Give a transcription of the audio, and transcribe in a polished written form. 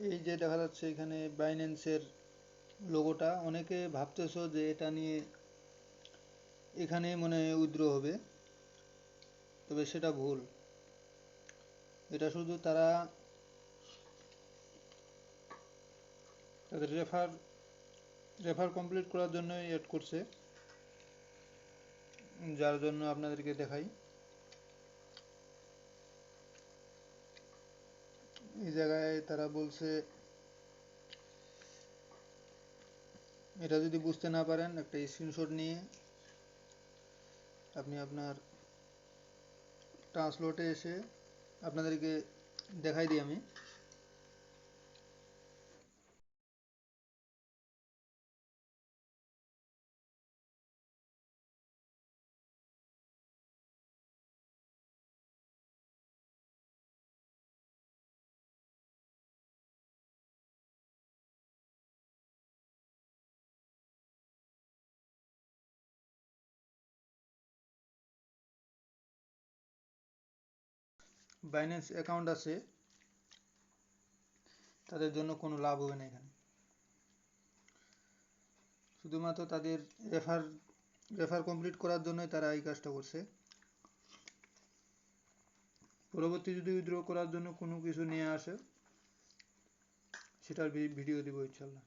এই যে দেখা যাচ্ছে এখানে বাইন্যান্সের লোগোটা, অনেকে ভাবতেছো যে এটা নিয়ে এখানে মনে হয় উইথড্র হবে, তবে সেটা ভুল। এটা শুধু তারা তাদের রেফার কমপ্লিট করার জন্যই এড করছে, যার জন্য আপনাদেরকে দেখাই। এই জায়গায় তারা বলছে, এটা যদি বুঝতে না পারেন একটা স্ক্রিনশট নিয়ে আপনি আপনার ট্রান্সলেটে এসে আপনাদেরকে দেখাই দিই আমি। বাইন্যান্স অ্যাকাউন্ট আছে, তাদের জন্য কোনো লাভ হবে না এখানে, শুধুমাত্র তাদের রেফার রেফার কমপ্লিট করার জন্যই তারা এই কাজটা করছে। পরবর্তী যদি উইথড্র করার জন্য কোনো কিছু নিয়ে আসে, সেটার ভিডিও দিব ইনশাল্লাহ।